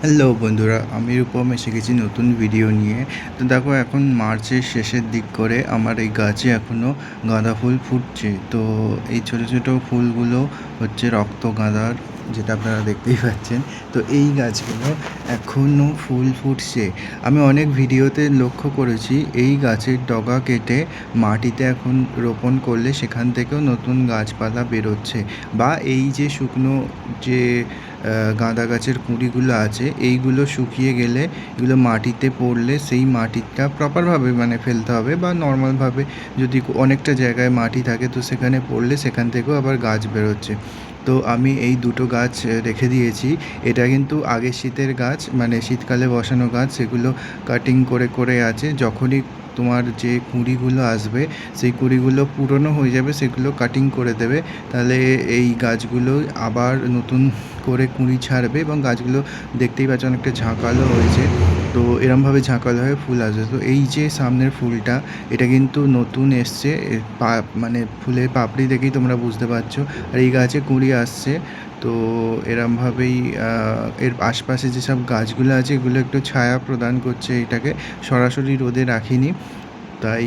Hello বন্ধুরা, আমি রূপম এসে গেছি নতুন ভিডিও নিয়ে। তো দেখো, এখন মার্চের শেষের দিক করে আমার এই গাছে এখনও গাঁদা ফুল ফুটছে। তো এই ছোটো ছোটো ফুলগুলো হচ্ছে রক্তগাঁদার, যেটা আপনারা দেখতেই পাচ্ছেন। তো এই গাছগুলো এখনও ফুল ফুটছে। আমি অনেক ভিডিওতে লক্ষ্য করেছি এই গাছের ডগা কেটে মাটিতে এখন রোপণ করলে সেখান থেকেও নতুন গাছপালা বেরোচ্ছে। বা এই যে শুকনো যে গাঁদা গাছের কুঁড়িগুলো আছে, এইগুলো শুকিয়ে গেলে এগুলো মাটিতে পড়লে সেই মাটিটা প্রপারভাবে মানে ফেলতে হবে, বা নর্মালভাবে যদি অনেকটা জায়গায় মাটি থাকে তো সেখানে পড়লে সেখান থেকেও আবার গাছ বেরোচ্ছে। তো আমি এই দুটো গাছ রেখে দিয়েছি। এটা কিন্তু আগের শীতের গাছ, মানে শীতকালে বসানো গাছ। সেগুলো কাটিং করে করে আছে। যখনই তোমার যে কুঁড়িগুলো আসবে, সেই কুঁড়িগুলো পুরনো হয়ে যাবে, সেগুলো কাটিং করে দেবে। তাহলে এই গাছগুলো আবার নতুন করে কুঁড়ি ছাড়বে এবং গাছগুলো দেখতেই পাচ্ছ অনেকটা ঝাঁকালো হয়েছে। তো এরমভাবে ঝাঁকালো হয়ে ফুল আসবে। তো এই যে সামনের ফুলটা, এটা কিন্তু নতুন এসছে। মানে ফুলের পাপড়ি দেখেই তোমরা বুঝতে পারছো। আর এই গাছে কুঁড়ি আসছে। তো এরমভাবেই এর আশপাশে যেসব গাছগুলো আছে এগুলো একটু ছায়া প্রদান করছে এটাকে, সরাসরি রোদে রাখিনি তাই।